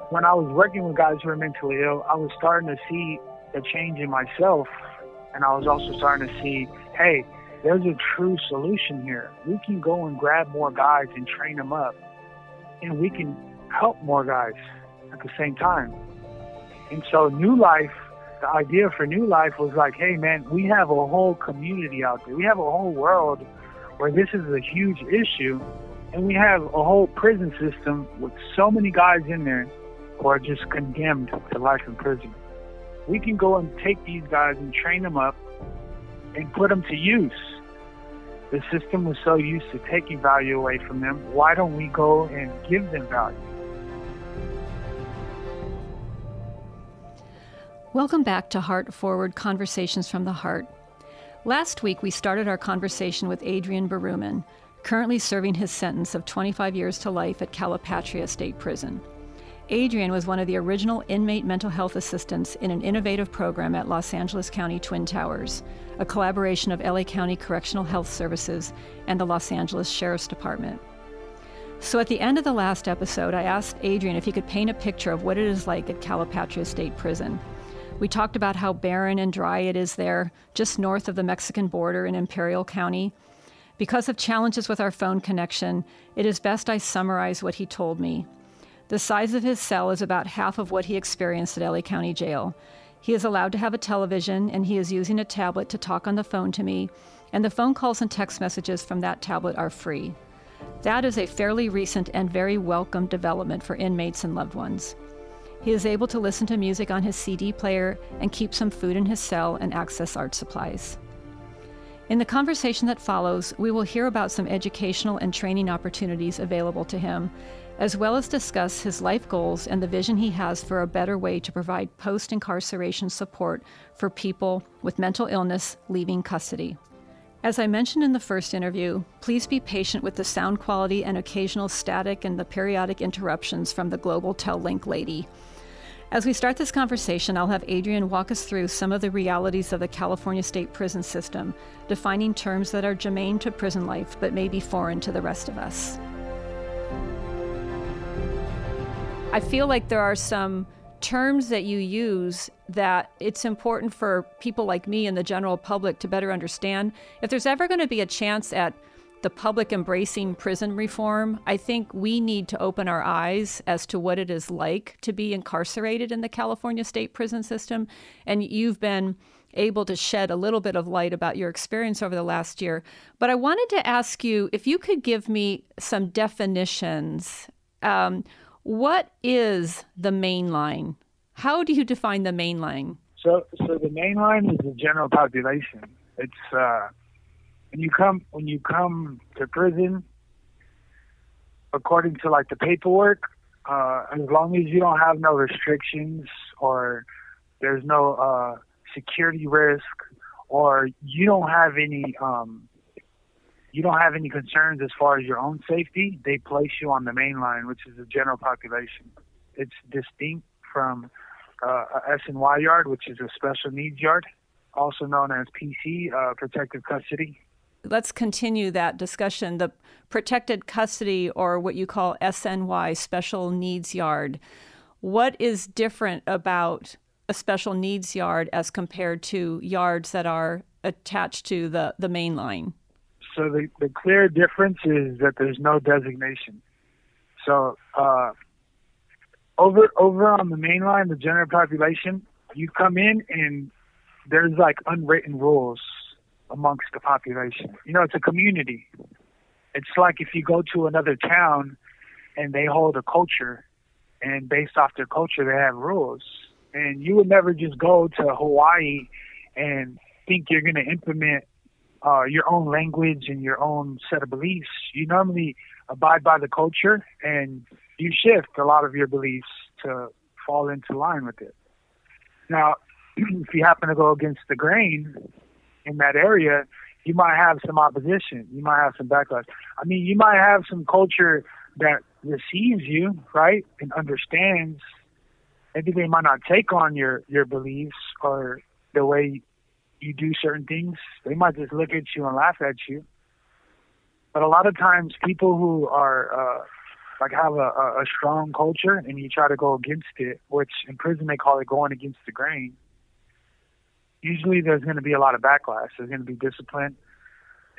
when I was working with guys who were mentally ill, I was starting to see a change in myself, and I was also starting to see, hey, there's a true solution here. We can go and grab more guys and train them up, and we can help more guys at the same time. And so New Life, the idea for New Life was like, hey man, we have a whole community out there. We have a whole world where this is a huge issue, and we have a whole prison system with so many guys in there who are just condemned to life in prison. We can go and take these guys and train them up and put them to use. The system was so used to taking value away from them. Why don't we go and give them value? Welcome back to Heart Forward Conversations from the Heart. Last week, we started our conversation with Adrian Baruman, currently serving his sentence of 25 years to life at Calipatria State Prison. Adrian was one of the original inmate mental health assistants in an innovative program at Los Angeles County Twin Towers, a collaboration of LA County Correctional Health Services and the Los Angeles Sheriff's Department. So at the end of the last episode, I asked Adrian if he could paint a picture of what it is like at Calipatria State Prison. We talked about how barren and dry it is there, just north of the Mexican border in Imperial County. Because of challenges with our phone connection, it is best I summarize what he told me. The size of his cell is about half of what he experienced at LA County Jail. He is allowed to have a television, and he is using a tablet to talk on the phone to me, and the phone calls and text messages from that tablet are free. That is a fairly recent and very welcome development for inmates and loved ones. He is able to listen to music on his CD player and keep some food in his cell and access art supplies. In the conversation that follows, we will hear about some educational and training opportunities available to him, as well as discuss his life goals and the vision he has for a better way to provide post-incarceration support for people with mental illness leaving custody. As I mentioned in the first interview, please be patient with the sound quality and occasional static and the periodic interruptions from the Global Tel-Link lady. As we start this conversation, I'll have Adrian walk us through some of the realities of the California State Prison system, defining terms that are germane to prison life but may be foreign to the rest of us. I feel like there are some terms that you use that it's important for people like me and the general public to better understand. If there's ever going to be a chance at the public embracing prison reform, I think we need to open our eyes as to what it is like to be incarcerated in the California State Prison system. And you've been able to shed a little bit of light about your experience over the last year. But I wanted to ask you if you could give me some definitions. What is the main line? How do you define the main line? So the main line is the general population. It's when you come to prison, according to like the paperwork, as long as you don't have no restrictions or there's no security risk or you don't have any concerns as far as your own safety, they place you on the main line, which is the general population. It's distinct from a S&Y yard, which is a special needs yard, also known as PC, protective custody. Let's continue that discussion. The protected custody, or what you call SNY, special needs yard. What is different about a special needs yard as compared to yards that are attached to the main line? So the clear difference is that there's no designation. So over on the main line, the general population, you come in and there's like unwritten rules amongst the population. You know, it's a community. It's like if you go to another town and they hold a culture, and based off their culture, they have rules. And you would never just go to Hawaii and think you're going to implement your own language and your own set of beliefs. You normally abide by the culture and you shift a lot of your beliefs to fall into line with it. Now, if you happen to go against the grain in that area, you might have some opposition. You might have some backlash. I mean, you might have some culture that receives you, right, and understands. Maybe they might not take on your beliefs or the way you do certain things. They might just look at you and laugh at you. But a lot of times people who are like have a strong culture and you try to go against it, which in prison they call it going against the grain, usually there's going to be a lot of backlash. There's going to be discipline.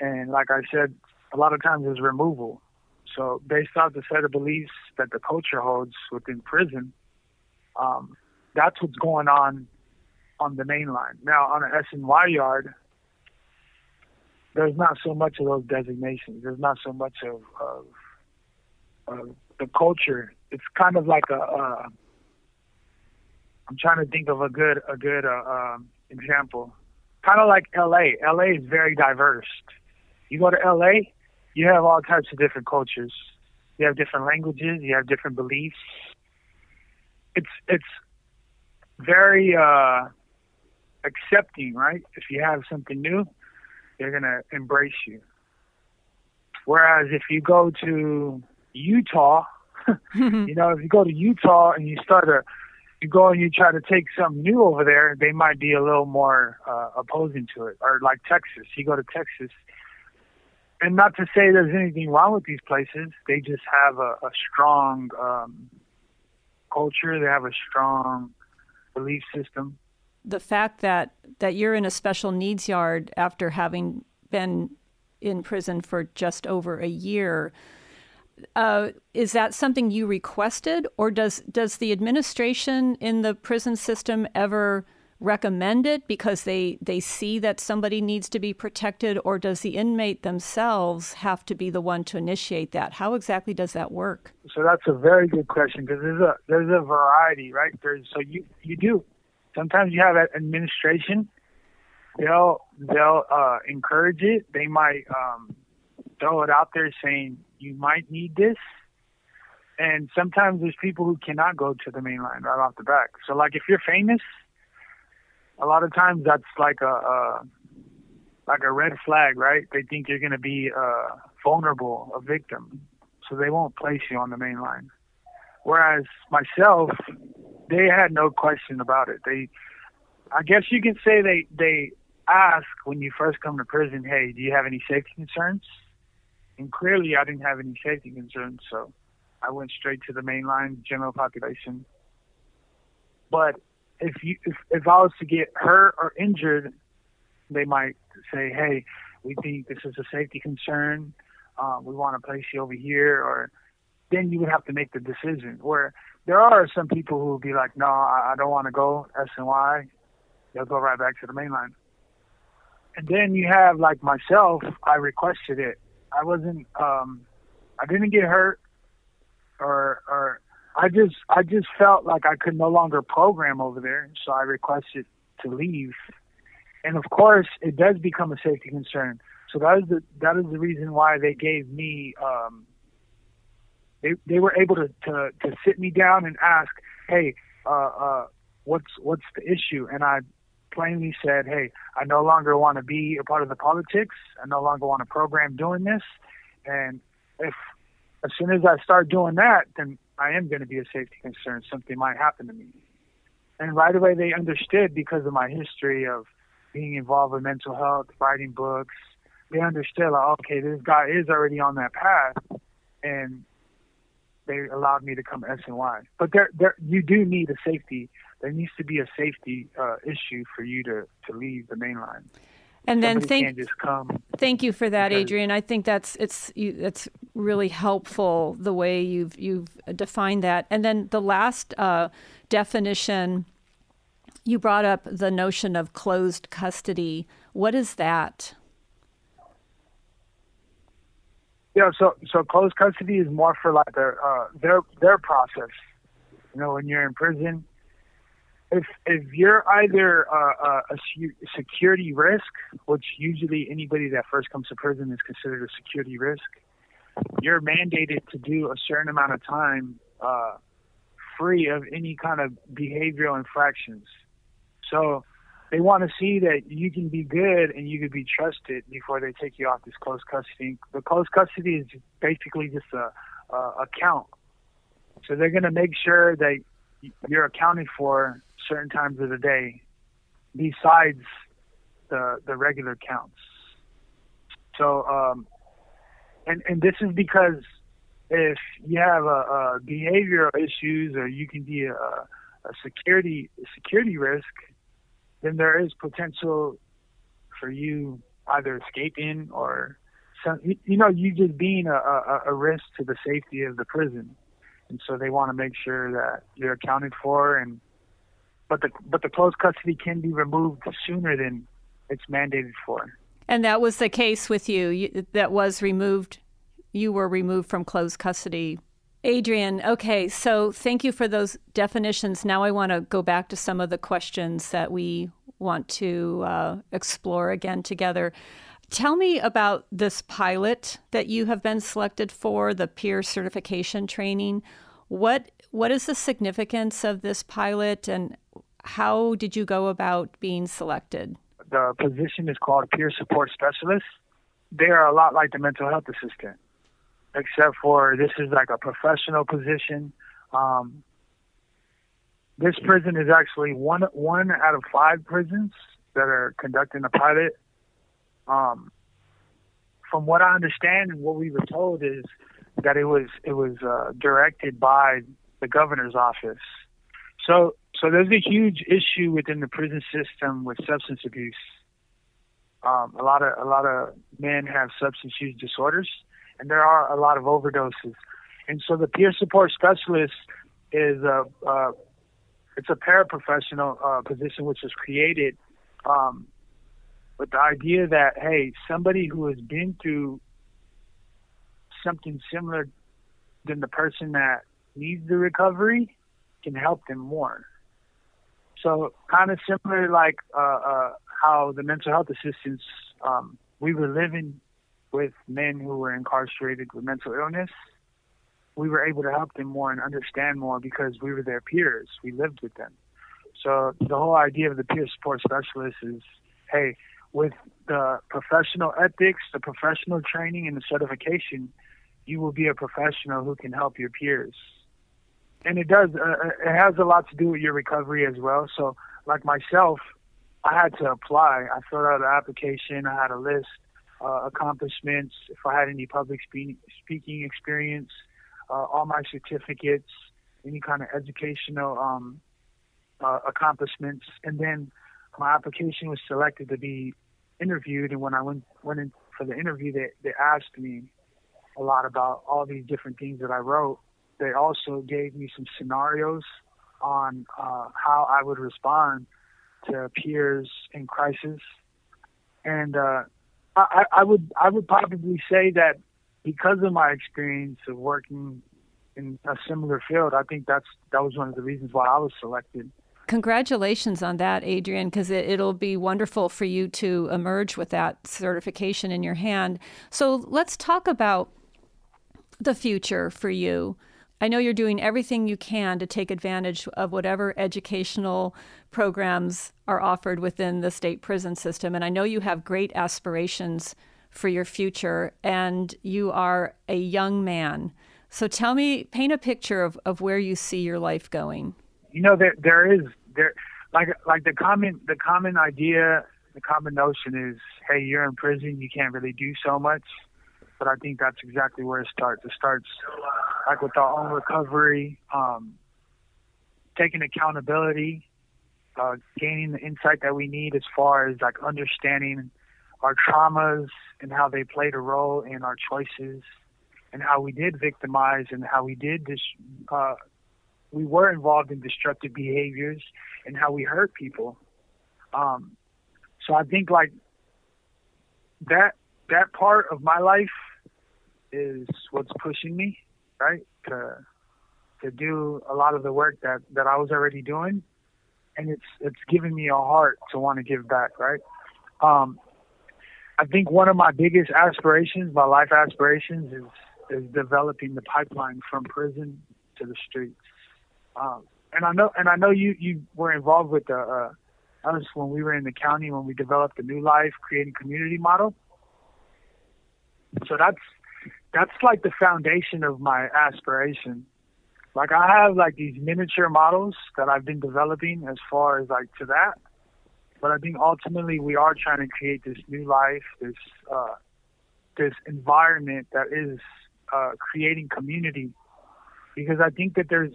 And like I said, a lot of times there's removal. So based off the set of beliefs that the culture holds within prison, that's what's going on the main line. Now, on an SNY yard, there's not so much of those designations. There's not so much of the culture. It's kind of like I'm trying to think of a good example. Kind of like LA. LA is very diverse. You go to LA, you have all types of different cultures. You have different languages. You have different beliefs. It's very accepting, right? If you have something new, they're gonna embrace you. Whereas if you go to Utah, you know, if you go to Utah and you go and you try to take something new over there, they might be a little more opposing to it. Or like Texas, you go to Texas, and not to say there's anything wrong with these places, they just have a strong culture. They have a strong belief system. The fact that you're in a special needs yard after having been in prison for just over a year, is that something you requested, or does the administration in the prison system ever recommend it because they see that somebody needs to be protected, or does the inmate themselves have to be the one to initiate that? How exactly does that work? So that's a very good question, because there's a variety, right? So you do. Sometimes you have administration. They'll encourage it. They might throw it out there saying you might need this. And sometimes there's people who cannot go to the main line right off the back. So like if you're famous, a lot of times that's like a red flag, right? They think you're going to be vulnerable, a victim, so they won't place you on the main line. Whereas myself, they had no question about it. I guess you can say they ask when you first come to prison, hey, do you have any safety concerns? And clearly I didn't have any safety concerns, so I went straight to the main line, general population. But if I was to get hurt or injured, they might say, hey, we think this is a safety concern. We want to place you over here. Or then you would have to make the decision. Where there are some people who will be like, no, I don't want to go SNY. They'll go right back to the main line. And then you have like myself, I requested it. I wasn't, I didn't get hurt or I just felt like I could no longer program over there, so I requested to leave. And of course, it does become a safety concern. So that is the reason why they gave me. They were able to sit me down and ask, hey, what's the issue? And I plainly said, hey, I no longer want to be a part of the politics. I no longer want to program doing this. And if as soon as I start doing that, then I am going to be a safety concern. Something might happen to me. And right away they understood, because of my history of being involved with mental health, writing books. They understood, like, okay, this guy is already on that path, and they allowed me to come SNY. But you do need a safety. There needs to be a safety issue for you to leave the main line. And then can't just come. Thank you for that, Adrian. I think that's really helpful the way you've defined that. And then the last definition, you brought up the notion of closed custody. What is that? Yeah, so closed custody is more for like their process. You know, when you're in prison, if you're either a security risk, which usually anybody that first comes to prison is considered a security risk, you're mandated to do a certain amount of time free of any kind of behavioral infractions. So they want to see that you can be good and you can be trusted before they take you off this closed custody. The closed custody is basically just a count. So they're going to make sure that you're accounted for certain times of the day besides the regular counts. So and this is because if you have a behavioral issues or you can be a security risk, then there is potential for you either escaping or you just being a risk to the safety of the prison. And so they want to make sure that you're accounted for, but the closed custody can be removed sooner than it's mandated for. And that was the case with you. That was removed. You were removed from closed custody. Adrian, okay, so thank you for those definitions. Now I want to go back to some of the questions that we want to explore again together. Tell me about this pilot that you have been selected for, the peer certification training. What is the significance of this pilot, and how did you go about being selected? The position is called peer support specialist. They are a lot like the mental health assistant, except for this is like a professional position. This prison is actually one out of 5 prisons that are conducting a pilot. From what I understand and what we were told is that it was directed by the governor's office. So there's a huge issue within the prison system with substance abuse. A lot of men have substance use disorders, and there are a lot of overdoses. And so the peer support specialist is it's a paraprofessional position which was created with the idea that, hey, somebody who has been through something similar than the person that needs the recovery can help them more. So kind of similar like how the mental health assistants, we were living with men who were incarcerated with mental illness. We were able to help them more and understand more because we were their peers. We lived with them. So the whole idea of the peer support specialist is, hey, with the professional ethics, the professional training, and the certification, you will be a professional who can help your peers. And it does, it has a lot to do with your recovery as well. So like myself, I had to apply. I filled out an application. I had a list, accomplishments, if I had any public speaking experience, all my certificates, any kind of educational accomplishments. And then my application was selected to be interviewed. And when I went in for the interview, they asked me a lot about all these different things that I wrote. They also gave me some scenarios on how I would respond to peers in crisis. And I would probably say that because of my experience of working in a similar field, I think that was one of the reasons why I was selected. Congratulations on that, Adrian, because it'll be wonderful for you to emerge with that certification in your hand. So let's talk about the future for you. I know you're doing everything you can to take advantage of whatever educational programs are offered within the state prison system. And I know you have great aspirations for your future, and you are a young man. So tell me, paint a picture of where you see your life going. You know, there is like the common idea, the common notion is, hey, you're in prison, you can't really do so much. But I think that's exactly where it starts. It starts like with our own recovery, taking accountability, gaining the insight that we need as far as like understanding our traumas and how they played a role in our choices and how we did victimize and how we were involved in destructive behaviors and how we hurt people. So I think like that part of my life is what's pushing me, right, to do a lot of the work that I was already doing, and it's giving me a heart to want to give back, right? I think one of my biggest aspirations, my life aspirations, is developing the pipeline from prison to the streets. And I know you were involved with us when we were in the county when we developed the New Life Creating Community model. So that's like the foundation of my aspiration. Like I have like these miniature models that I've been developing as far as like to that. But I think ultimately we are trying to create this new life, this environment that is creating community, because I think that there's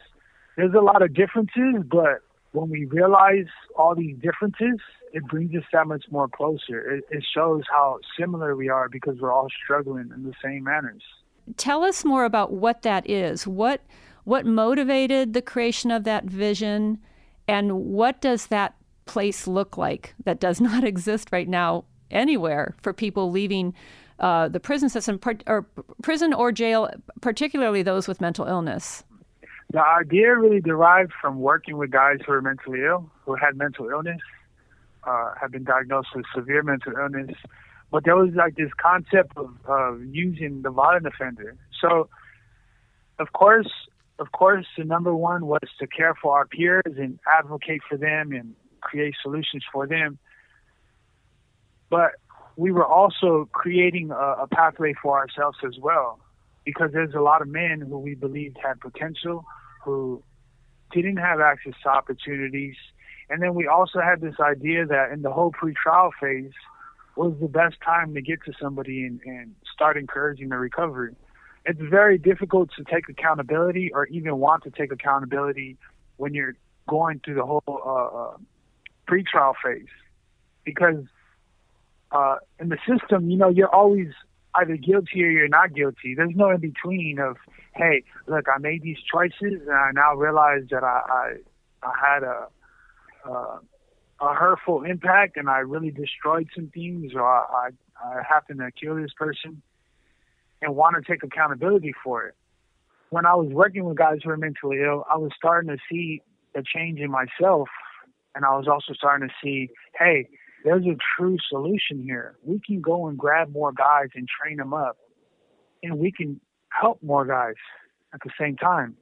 a lot of differences, but when we realize all these differences, it brings us that much more closer. It shows how similar we are because we're all struggling in the same manners. Tell us more about what that is. What motivated the creation of that vision, and what does that place look like that does not exist right now anywhere for people leaving the prison system, or prison or jail, particularly those with mental illness? The idea really derived from working with guys who are mentally ill, who had mental illness, have been diagnosed with severe mental illness. But there was like this concept of using the violent offender. So, of course, the number one was to care for our peers and advocate for them and create solutions for them. But we were also creating a pathway for ourselves as well, because there's a lot of men who we believed had potential, who didn't have access to opportunities. And then we also had this idea that in the whole pre-trial phase was the best time to get to somebody and start encouraging the recovery. It's very difficult to take accountability or even want to take accountability when you're going through the whole pre-trial phase, because in the system, you're always either guilty or you're not guilty. There's no in between of, hey, look, I made these choices and I now realize that I had a hurtful impact and I really destroyed some things, or I happened to kill this person, and want to take accountability for it. When I was working with guys who were mentally ill, I was starting to see a change in myself, and I was also starting to see, hey, there's a true solution here. We can go and grab more guys and train them up, and we can help more guys at the same time.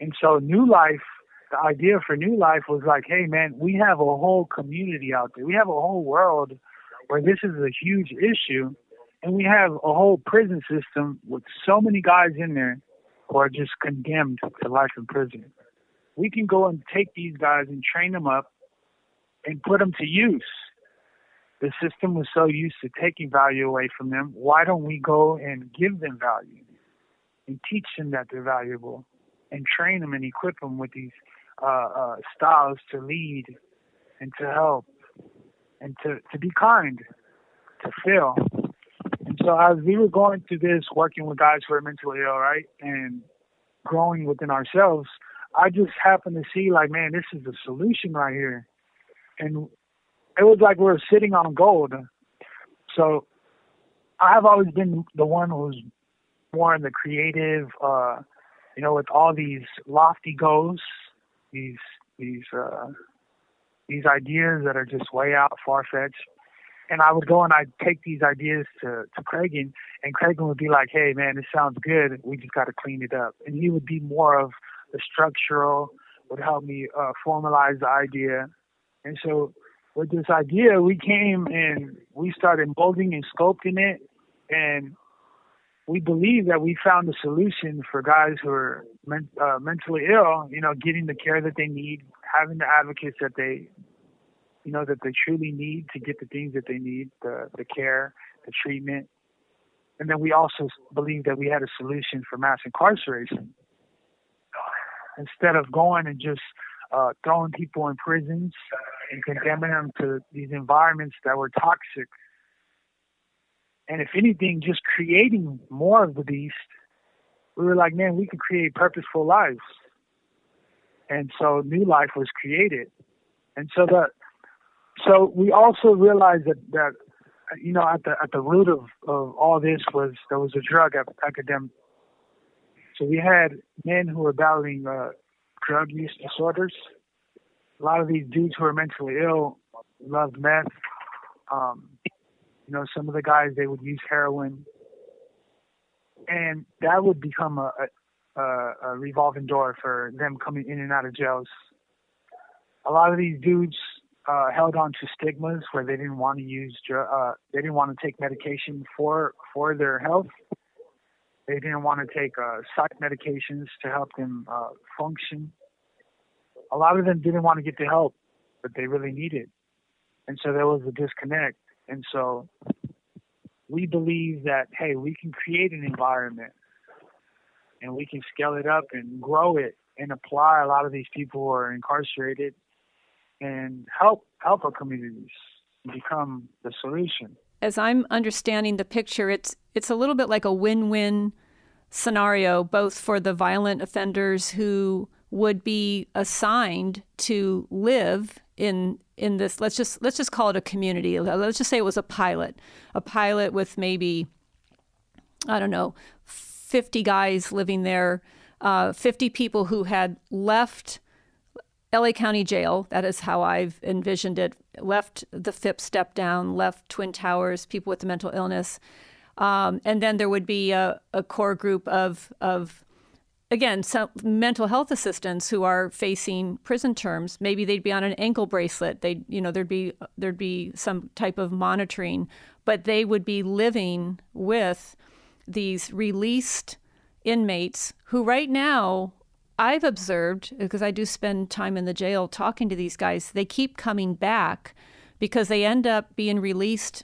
And so New Life, the idea for New Life was like, hey, man, we have a whole community out there. We have a whole world where this is a huge issue, and we have a whole prison system with so many guys in there who are just condemned to life in prison. We can go and take these guys and train them up and put them to use. The system was so used to taking value away from them. Why don't we go and give them value and teach them that they're valuable and train them and equip them with these styles to lead and to help and to be kind, to feel. And so as we were going through this, working with guys who are mentally ill, right, and growing within ourselves, I just happened to see, like, man, this is the solution right here. And it was like we were sitting on gold. So I have always been the one who's more in the creative, with all these lofty goals, these ideas that are just way out, far-fetched. And I would go and I'd take these ideas to Cragen, and Cragen would be like, hey, man, this sounds good. We just got to clean it up. And he would be more of the structural, would help me formalize the idea. And so with this idea, we came and we started molding and sculpting it. And we believe that we found a solution for guys who are mentally ill, getting the care that they need, having the advocates that they truly need to get the things that they need, the care, the treatment. And then we also believe that we had a solution for mass incarceration. Instead of going and just throwing people in prisons and condemning them to these environments that were toxic, and if anything, just creating more of the beast, we were like, man, we could create purposeful lives. And so New Life was created. And so we also realized that at the root of all this there was a drug epidemic. So we had men who were battling drug use disorders. A lot of these dudes who were mentally ill loved meth. Some of the guys, they would use heroin, and that would become a revolving door for them coming in and out of jails. A lot of these dudes held on to stigmas where they didn't want to they didn't want to take medication for their health. They didn't want to take psych medications to help them function. A lot of them didn't want to get the help that they really needed. And so there was a disconnect. And so we believe that, hey, we can create an environment and we can scale it up and grow it and apply a lot of these people who are incarcerated and help our communities become the solution. As I'm understanding the picture, it's a little bit like a win-win scenario, both for the violent offenders who would be assigned to live in this, let's just call it a community. Let's just say it was a pilot with maybe, I don't know, 50 guys living there, 50 people who had left LA County Jail. That is how I've envisioned it. Left the FIP step down, left Twin Towers, people with mental illness. And then there would be a core group of again, some mental health assistants who are facing prison terms. Maybe they'd be on an ankle bracelet. There'd be some type of monitoring, but they would be living with these released inmates who right now, I've observed, because I do spend time in the jail talking to these guys, they keep coming back because they end up being released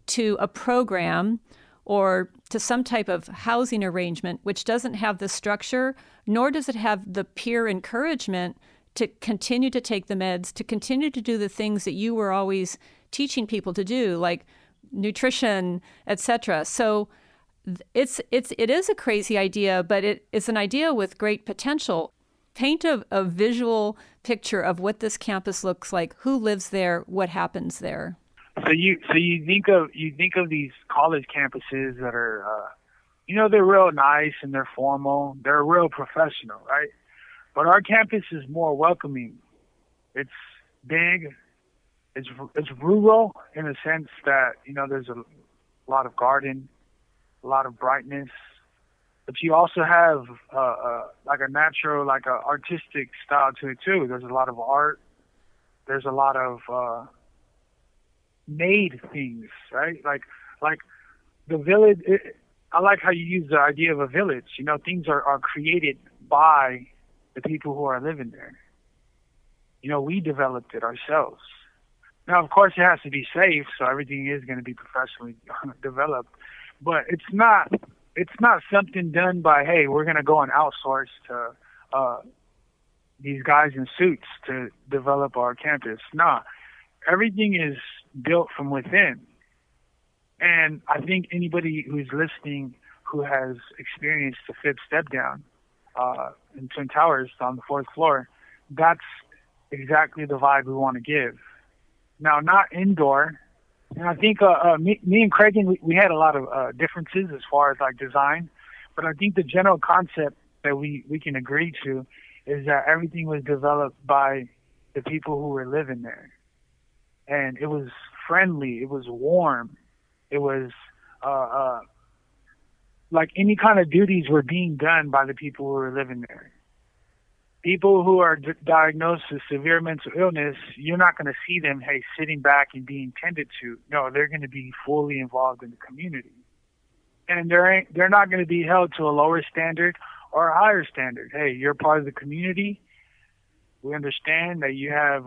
to a program or to some type of housing arrangement, which doesn't have the structure, nor does it have the peer encouragement to continue to take the meds, to continue to do the things that you were always teaching people to do, like nutrition, etc. So it is a crazy idea, but it's an idea with great potential. Paint a visual picture of what this campus looks like, who lives there, what happens there. So you think of these college campuses that are, they're real nice and they're formal, they're real professional, right? But our campus is more welcoming. It's big, it's rural in a sense that there's a lot of garden, a lot of brightness, but you also have like a natural, like a artistic style to it too. There's a lot of art. There's a lot of made things, right? Like the village. I like how you use the idea of a village. Things are created by the people who are living there. We developed it ourselves. Now, of course, it has to be safe, so everything is going to be professionally developed. But it's not something done by, hey, we're going to go and outsource to these guys in suits to develop our campus. Nah, everything is built from within. And I think anybody who's listening who has experienced the FIP step down in Twin Towers on the 4th floor, that's exactly the vibe we want to give. Now, not indoor. And I think me and Craig, we had a lot of differences as far as like design, but I think the general concept that we can agree to is that everything was developed by the people who were living there. And it was friendly, it was warm, it was like any kind of duties were being done by the people who were living there. People who are diagnosed with severe mental illness, you're not going to see them, hey, sitting back and being tended to. No, they're going to be fully involved in the community. And they're not going to be held to a lower standard or a higher standard. Hey, you're part of the community. We understand that you have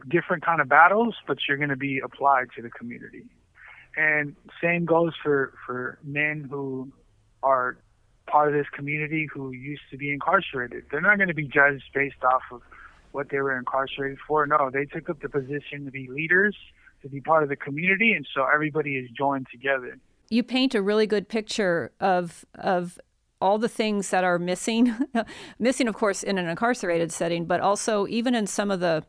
different kind of battles, but you're going to be applied to the community. And same goes for men who are part of this community who used to be incarcerated. They're not going to be judged based off of what they were incarcerated for. No, they took up the position to be leaders, to be part of the community, and so everybody is joined together. You paint a really good picture of all the things that are missing, of course, in an incarcerated setting, but also even in some of the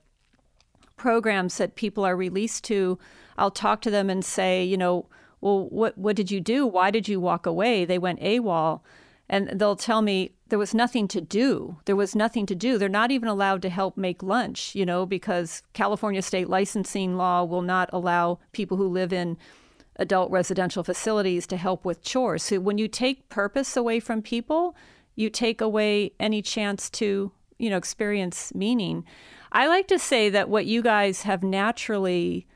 programs that people are released to. I'll talk to them and say, well, what did you do? Why did you walk away? They went AWOL. And they'll tell me there was nothing to do. There was nothing to do. They're not even allowed to help make lunch, because California state licensing law will not allow people who live in adult residential facilities to help with chores. So when you take purpose away from people, you take away any chance to, experience meaning. I like to say that what you guys have naturally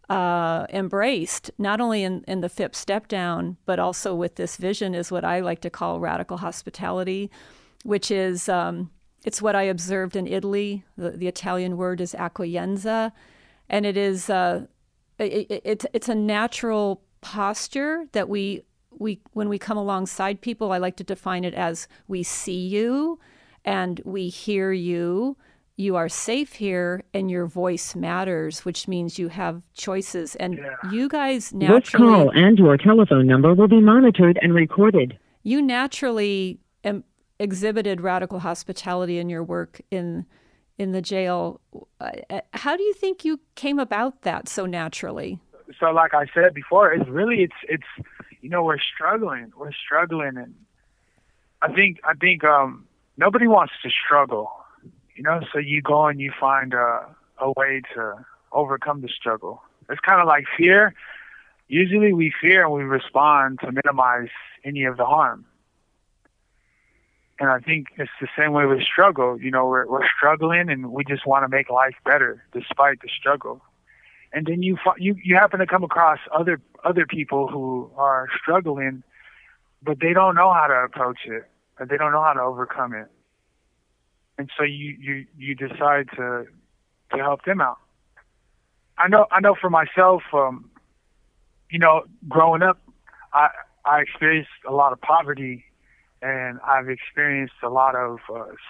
embraced, not only in the FIP step down, but also with this vision, is what I like to call radical hospitality, which is it's what I observed in Italy. The Italian word is accoglienza, and it is it's a natural posture that we when we come alongside people, I like to define it as we see you and we hear you. You are safe here and your voice matters, which means you have choices. And you guys naturally... This call and your telephone number will be monitored and recorded. You naturally exhibited radical hospitality in your work in the jail. How do you think you came about that so naturally? So like I said before, it's we're struggling, and I think nobody wants to struggle, so you go and you find a way to overcome the struggle. It's kind of like fear. Usually we fear and we respond to minimize any of the harm. And I think it's the same way with struggle. We're struggling and we just want to make life better despite the struggle. And then you happen to come across other people who are struggling, but they don't know how to approach it, or they don't know how to overcome it. And so you decide to help them out. I know for myself, growing up, I experienced a lot of poverty, and I've experienced a lot of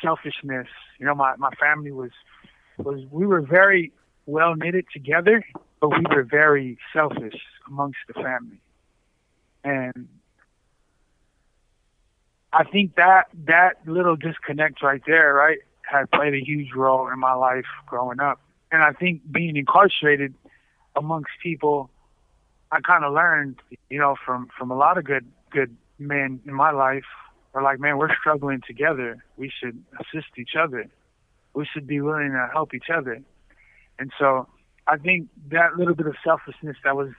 selfishness. My family we were very well knitted together, but we were very selfish amongst the family. And I think that little disconnect right there, right, had played a huge role in my life growing up. And I think being incarcerated amongst people, I kind of learned, from a lot of good men in my life, are like, man, we're struggling together. We should assist each other. We should be willing to help each other. And so I think that little bit of selflessness that was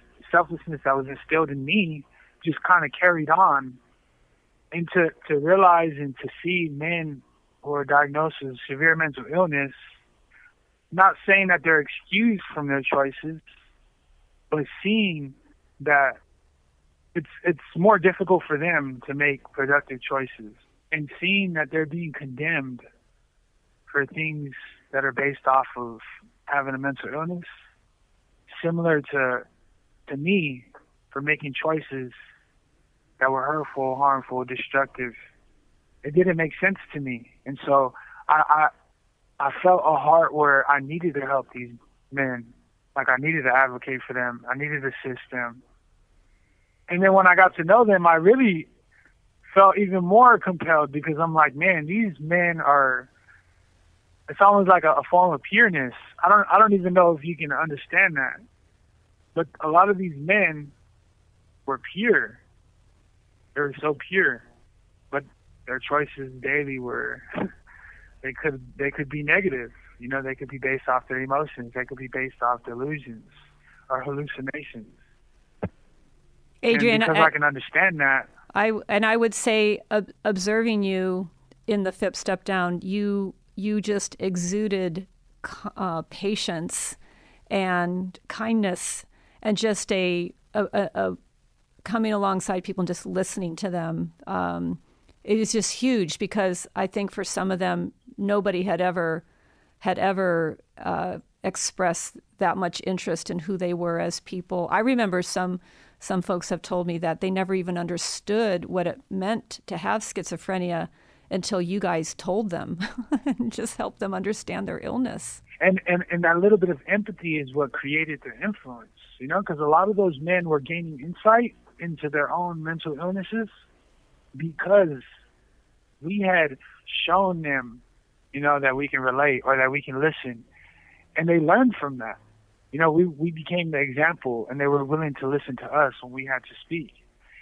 instilled in me just kind of carried on into to realize and to see men who are diagnosed with severe mental illness, not saying that they're excused from their choices, but seeing that it's more difficult for them to make productive choices, and seeing that they're being condemned for things that are based off of having a mental illness, similar to me, for making choices that were hurtful, harmful, destructive. It didn't make sense to me. And so I felt a heart where I needed to help these men. Like, I needed to advocate for them. I needed to assist them. And then when I got to know them, I really felt even more compelled, because I'm like, man, these men are, it's almost like a form of pureness. I don't even know if you can understand that. But a lot of these men were pure. They were so pure. But their choices daily were, they could be negative. They could be based off their emotions. They could be based off delusions or hallucinations. Adrian, because I can understand that. I would say, observing you in the FIP Step Down, you just exuded patience and kindness, and just a coming alongside people and just listening to them. It was just huge, because I think for some of them, nobody had ever expressed that much interest in who they were as people. I remember some folks have told me that they never even understood what it meant to have schizophrenia until you guys told them and just helped them understand their illness. And that little bit of empathy is what created the influence, because a lot of those men were gaining insight into their own mental illnesses because we had shown them, that we can relate or that we can listen. And they learned from that. We became the example, and they were willing to listen to us when we had to speak.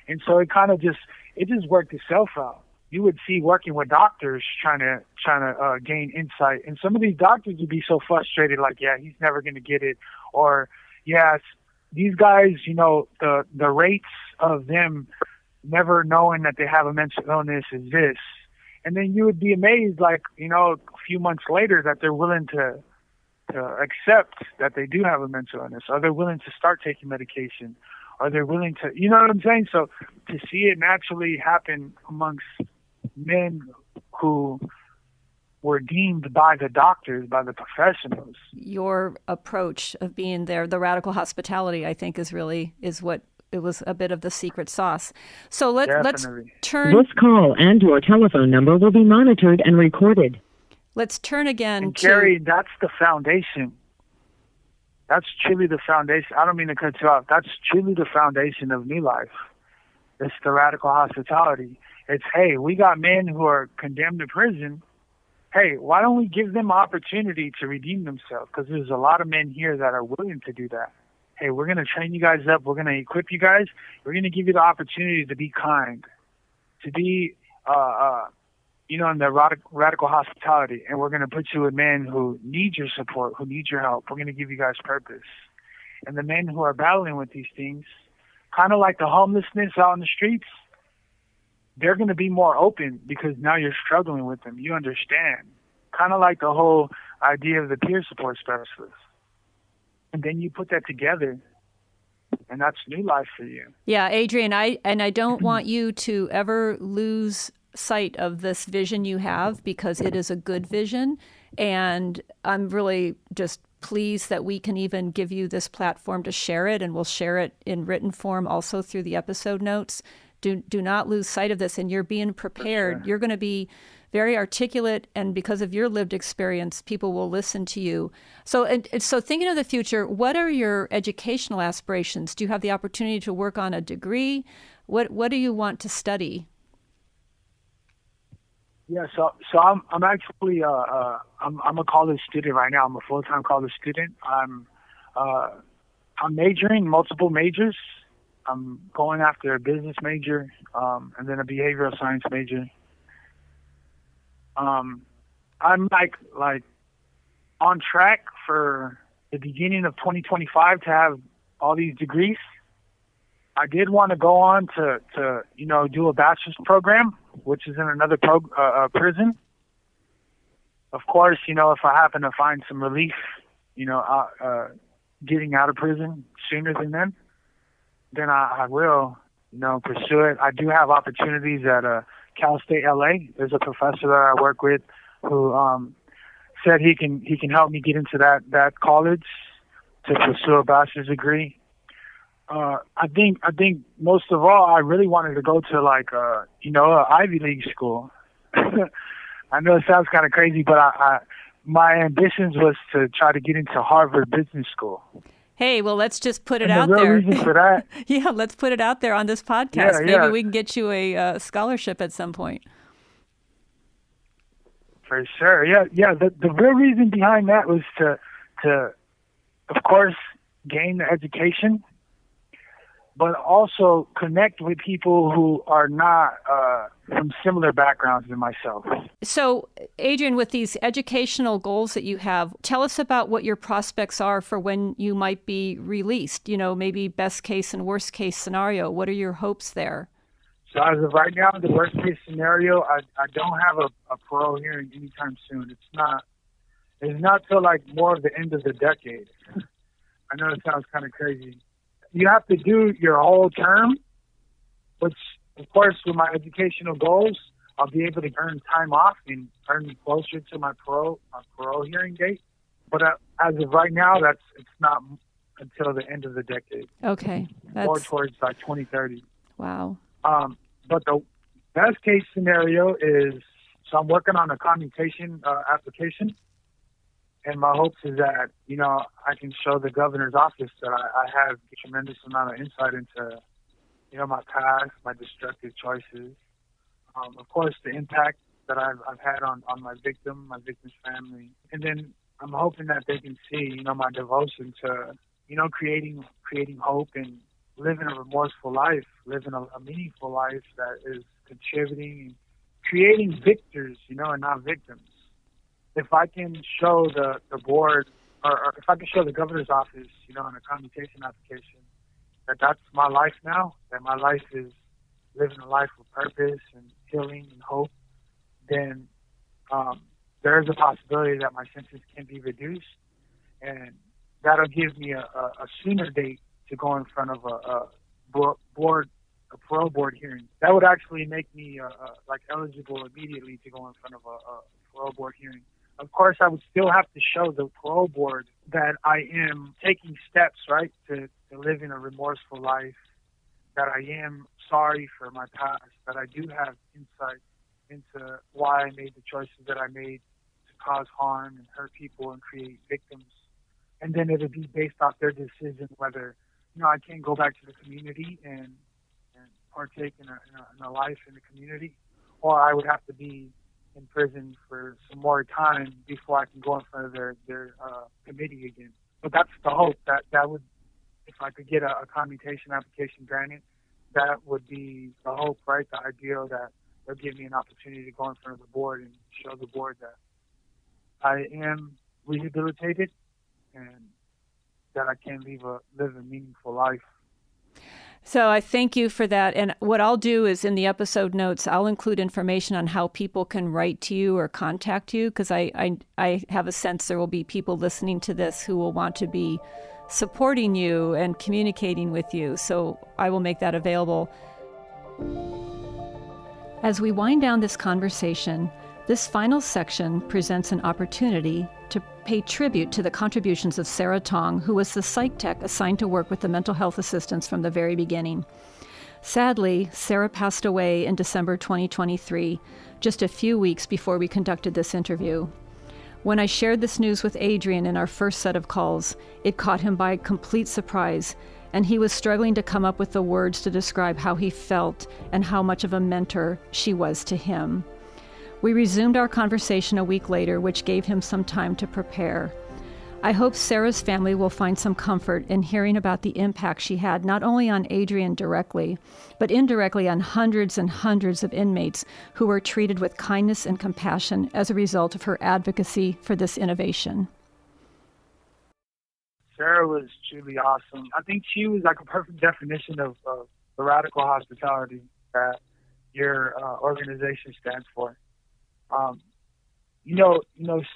And so it kind of just worked itself out. You would see working with doctors trying to gain insight, and some of these doctors would be so frustrated, like, yeah, he's never going to get it, or yeah, these guys, the rates of them never knowing that they have a mental illness is this. And then you would be amazed, like, a few months later, that they're willing to accept that they do have a mental illness, or they're willing to start taking medication, or they're willing to, you know what I'm saying? So to see it naturally happen amongst men who were deemed by the doctors, by the professionals. Your approach of being there, the radical hospitality, I think is what was a bit of the secret sauce. So let's turn. This call and your telephone number will be monitored and recorded. Let's turn again and Gary, that's the foundation. That's truly the foundation. I don't mean to cut you off. That's truly the foundation of New Life. It's the radical hospitality. It's, hey, we got men who are condemned to prison. Hey, why don't we give them opportunity to redeem themselves? Because there's a lot of men here that are willing to do that. Hey, we're going to train you guys up. We're going to equip you guys. We're going to give you the opportunity to be kind, to be, in the radical hospitality. And we're going to put you with men who need your support, who need your help. We're going to give you guys purpose. And the men who are battling with these things, kind of like the homelessness out in the streets, they're going to be more open because now you're struggling with them. You understand. Kind of like the whole idea of the peer support specialist. And then you put that together, and that's New Life for you. Yeah, Adrian, I don't want you to ever lose sight of this vision you have, because it is a good vision. And I'm really just pleased that we can even give you this platform to share it, and we'll share it in written form also through the episode notes. Do not lose sight of this, and you're being prepared. Sure. You're going to be very articulate, and because of your lived experience, people will listen to you. So thinking of the future, what are your educational aspirations? Do you have the opportunity to work on a degree? What do you want to study? Yeah, so I'm actually I'm a college student right now. I'm a full-time college student. I'm majoring multiple majors. I'm going after a business major, and then a behavioral science major. I'm like on track for the beginning of 2025 to have all these degrees. I did want to go on to do a bachelor's program, which is in another prison. Of course, if I happen to find some relief, getting out of prison sooner than then I will, pursue it. I do have opportunities at Cal State LA. There's a professor that I work with who said he can help me get into that college to pursue a bachelor's degree. I think most of all, I really wanted to go to a Ivy League school. I know it sounds kind of crazy, but my ambitions was to try to get into Harvard Business School. Hey, well, let's just put it out there. The real reason for that, yeah, let's put it out there on this podcast. Maybe we can get you a scholarship at some point. For sure, yeah. The real reason behind that was to of course, gain the education, but also connect with people who are not from similar backgrounds than myself. So, Adrian, with these educational goals that you have, tell us about what your prospects are for when you might be released. Maybe best case and worst case scenario. What are your hopes there? So as of right now, the worst case scenario, I don't have a parole hearing anytime soon. It's not till more of the end of the decade. I know it sounds kind of crazy. You have to do your whole term, which, of course, with my educational goals, I'll be able to earn time off and earn closer to my parole hearing date. But as of right now, it's not until the end of the decade. Okay. Or towards 2030. Wow. But the best case scenario is, so I'm working on a commutation application. And my hopes is that, I can show the governor's office that I have a tremendous amount of insight into, my past, my destructive choices. Of course, the impact that I've had on my victim's family. And then I'm hoping that they can see, my devotion to, creating hope and living a remorseful life, living a meaningful life that is contributing and creating victors, and not victims. If I can show the board, or if I can show the governor's office, in a commutation application, that's my life now, that my life is living a life with purpose and healing and hope, then there is a possibility that my sentence can be reduced, and that'll give me a sooner date to go in front of a parole board hearing. That would actually make me eligible immediately to go in front of a parole board hearing. Of course, I would still have to show the parole board that I am taking steps, right, to live in a remorseful life that I am sorry for my past, that I do have insight into why I made the choices that I made to cause harm and hurt people and create victims. And then it'll be based off their decision whether, I can go back to the community and partake in a life in the community, or I would have to be in prison for some more time before I can go in front of their committee again. But that's the hope, that would, if I could get a commutation application granted, that would be the hope, right? The ideal, that they'll give me an opportunity to go in front of the board and show the board that I am rehabilitated and that I can live a meaningful life. So I thank you for that. And what I'll do is in the episode notes, I'll include information on how people can write to you or contact you, because I have a sense there will be people listening to this who will want to be supporting you and communicating with you. So I will make that available. As we wind down this conversation, this final section presents an opportunity to pay tribute to the contributions of Sarah Tong, who was the psych tech assigned to work with the mental health assistants from the very beginning. Sadly, Sarah passed away in December 2023, just a few weeks before we conducted this interview. When I shared this news with Adrian in our first set of calls, it caught him by complete surprise, and he was struggling to come up with the words to describe how he felt and how much of a mentor she was to him. We resumed our conversation a week later, which gave him some time to prepare. I hope Sarah's family will find some comfort in hearing about the impact she had not only on Adrian directly, but indirectly on hundreds and hundreds of inmates who were treated with kindness and compassion as a result of her advocacy for this innovation. Sarah was truly awesome. I think she was like a perfect definition of the radical hospitality that your organization stands for.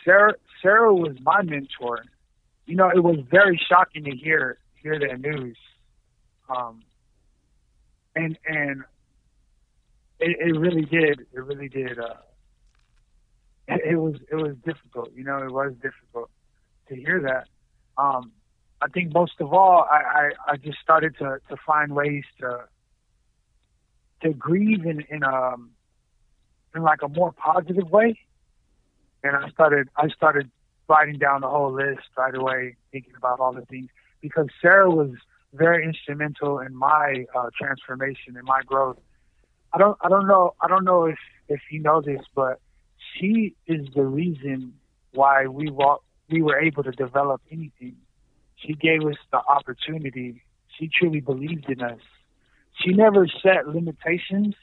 Sarah was my mentor. It was very shocking to hear that news. And it really did. It really did. It was difficult. It was difficult to hear that. I think most of all, I just started to find ways to grieve in like a more positive way. And I started writing down the whole list right away, thinking about all the things, because Sarah was very instrumental in my transformation and my growth. I don't know if you know this, but she is the reason why we were able to develop anything. She gave us the opportunity. She truly believed in us. She never set limitations.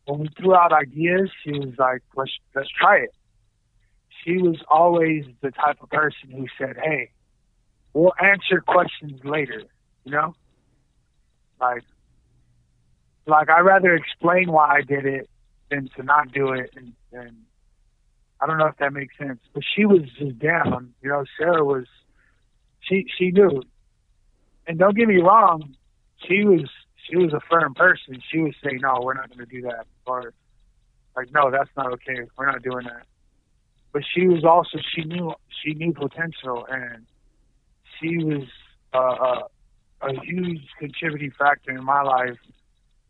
When we threw out ideas, she was like, let's try it. She was always the type of person who said, hey, we'll answer questions later, Like I'd rather explain why I did it than to not do it. And I don't know if that makes sense. But she was just down. Sarah was, she knew. And don't get me wrong, she was a firm person. She would say, no, we're not going to do that. Or like, no, that's not okay. We're not doing that. But she was also, she knew potential, and she was a huge contributing factor in my life.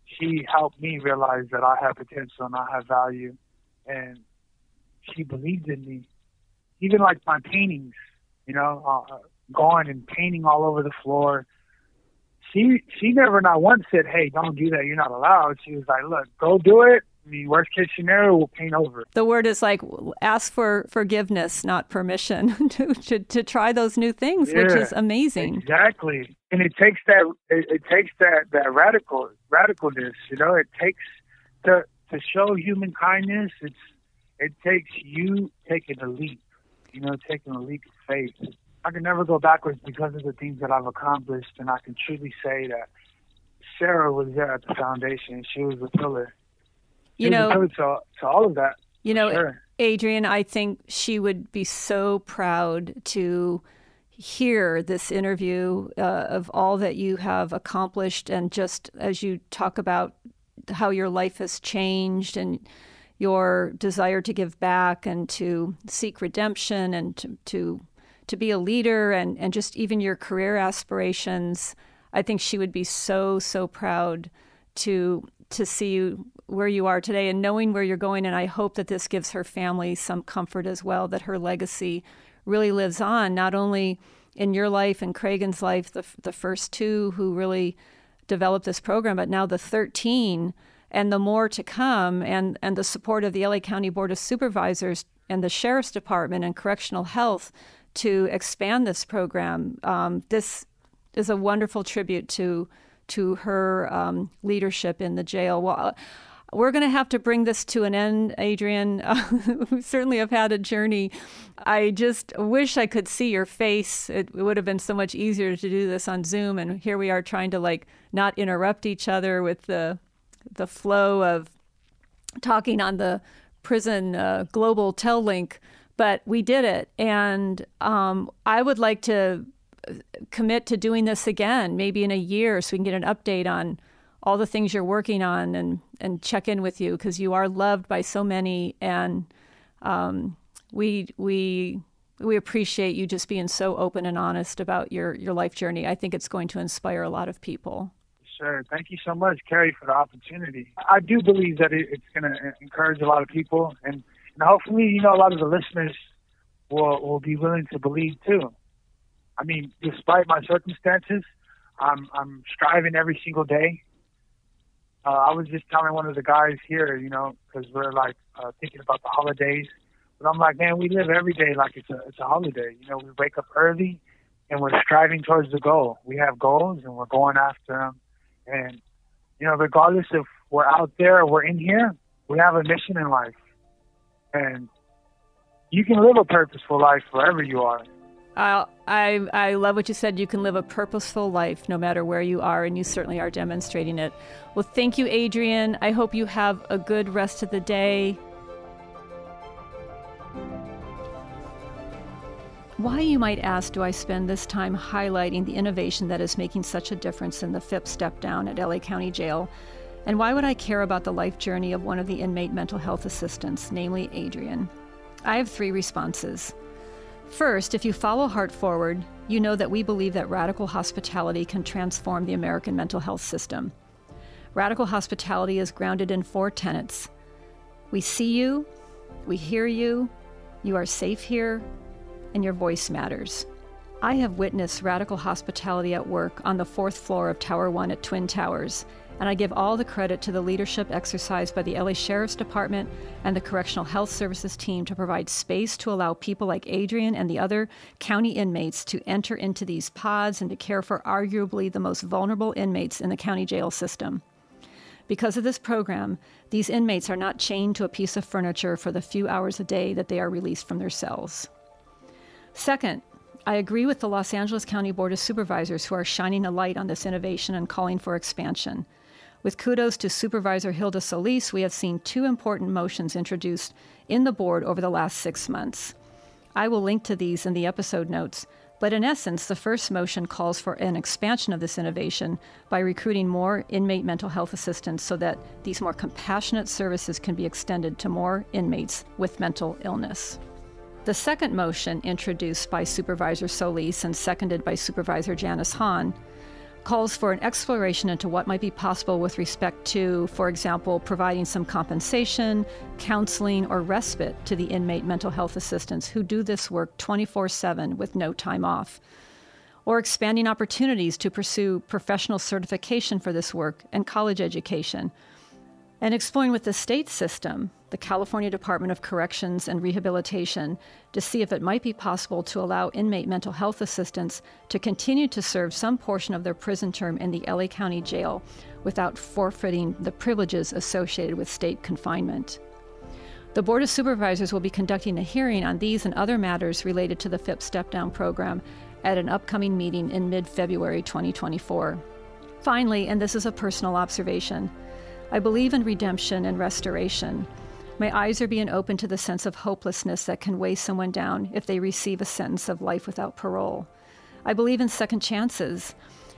She helped me realize that I have potential and I have value, and she believed in me. Even like my paintings, going and painting all over the floor. She never not once said, hey, don't do that, you're not allowed. She was like, look, go do it. I mean, worst case scenario, we'll paint over. The word is like, ask for forgiveness, not permission to try those new things, which is amazing. Exactly. And it takes that radicalness, it takes to show human kindness. It takes you taking a leap, taking a leap of faith. I can never go backwards because of the things that I've accomplished, and I can truly say that Sarah was there at the foundation. She was the pillar. To all of that. Sure. Adrian, I think she would be so proud to hear this interview of all that you have accomplished, and just as you talk about how your life has changed and your desire to give back and to seek redemption and to be a leader and just even your career aspirations. I think she would be so, so proud to see you where you are today and knowing where you're going. And I hope that this gives her family some comfort as well, that her legacy really lives on, not only in your life and Cragen's life, the first two who really developed this program, but now the 13 and the more to come, and the support of the LA County Board of Supervisors and the Sheriff's Department and Correctional Health to expand this program. This is a wonderful tribute to her leadership in the jail. Well, we're going to have to bring this to an end, Adrian. We certainly have had a journey. I just wish I could see your face. It would have been so much easier to do this on Zoom. And here we are trying to not interrupt each other with the flow of talking on the prison global tel link. But we did it. And I would like to commit to doing this again, maybe in a year, so we can get an update on all the things you're working on and check in with you, because you are loved by so many, and we appreciate you just being so open and honest about your life journey. I think it's going to inspire a lot of people. Sure. Thank you so much, Carrie, for the opportunity. I do believe that it's going to encourage a lot of people, and hopefully, a lot of the listeners will be willing to believe too. I mean, despite my circumstances, I'm striving every single day. I was just telling one of the guys here, because we're thinking about the holidays. But I'm like, man, we live every day like it's a holiday. We wake up early and we're striving towards the goal. We have goals and we're going after them. And, regardless if we're out there or we're in here, we have a mission in life. And you can live a purposeful life wherever you are. I love what you said. You can live a purposeful life no matter where you are, and you certainly are demonstrating it. Well, thank you, Adrian. I hope you have a good rest of the day. Why, you might ask, do I spend this time highlighting the innovation that is making such a difference in the FIP step down at LA County Jail? And why would I care about the life journey of one of the inmate mental health assistants, namely Adrian? I have 3 responses. First, if you follow Heart Forward, you know that we believe that radical hospitality can transform the American mental health system. Radical hospitality is grounded in 4 tenets. We see you, we hear you, you are safe here, and your voice matters. I have witnessed radical hospitality at work on the 4th floor of Tower 1 at Twin Towers, and I give all the credit to the leadership exercised by the LA Sheriff's Department and the Correctional Health Services team to provide space to allow people like Adrian and the other county inmates to enter into these pods and to care for arguably the most vulnerable inmates in the county jail system. Because of this program, these inmates are not chained to a piece of furniture for the few hours a day that they are released from their cells. Second, I agree with the Los Angeles County Board of Supervisors who are shining a light on this innovation and calling for expansion. With kudos to Supervisor Hilda Solis, we have seen 2 important motions introduced in the board over the last 6 months. I will link to these in the episode notes, but in essence, the first motion calls for an expansion of this innovation by recruiting more inmate mental health assistants so that these more compassionate services can be extended to more inmates with mental illness. The second motion, introduced by Supervisor Solis and seconded by Supervisor Janice Hahn, calls for an exploration into what might be possible with respect to, for example, providing some compensation, counseling, or respite to the inmate mental health assistants who do this work 24/7 with no time off, or expanding opportunities to pursue professional certification for this work and college education, and exploring with the state system, the California Department of Corrections and Rehabilitation, to see if it might be possible to allow inmate mental health assistants to continue to serve some portion of their prison term in the LA County Jail without forfeiting the privileges associated with state confinement. The Board of Supervisors will be conducting a hearing on these and other matters related to the FIP step-down program at an upcoming meeting in mid-February 2024. Finally, and this is a personal observation, I believe in redemption and restoration. My eyes are being opened to the sense of hopelessness that can weigh someone down if they receive a sentence of life without parole. I believe in second chances.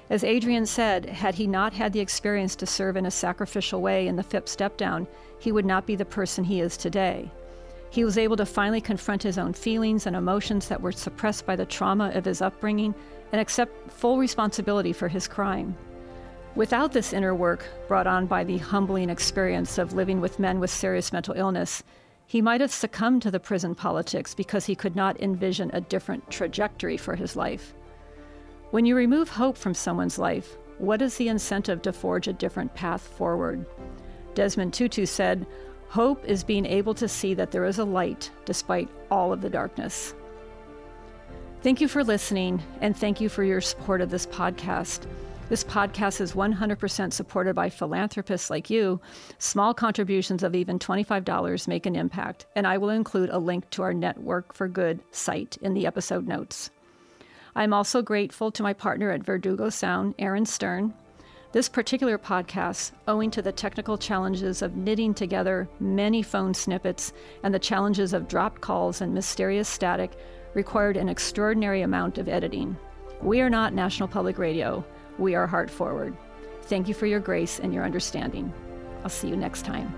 As Adrian said, had he not had the experience to serve in a sacrificial way in the FIP step-down, he would not be the person he is today. He was able to finally confront his own feelings and emotions that were suppressed by the trauma of his upbringing and accept full responsibility for his crime. Without this inner work brought on by the humbling experience of living with men with serious mental illness, he might have succumbed to the prison politics because he could not envision a different trajectory for his life. When you remove hope from someone's life, what is the incentive to forge a different path forward? Desmond Tutu said, "Hope is being able to see that there is a light despite all of the darkness." Thank you for listening, and thank you for your support of this podcast. This podcast is 100% supported by philanthropists like you. Small contributions of even $25 make an impact, and I will include a link to our Network for Good site in the episode notes. I'm also grateful to my partner at Verdugo Sound, Aaron Stern. This particular podcast, owing to the technical challenges of knitting together many phone snippets and the challenges of dropped calls and mysterious static, required an extraordinary amount of editing. We are not National Public Radio. We are Heart Forward. Thank you for your grace and your understanding. I'll see you next time.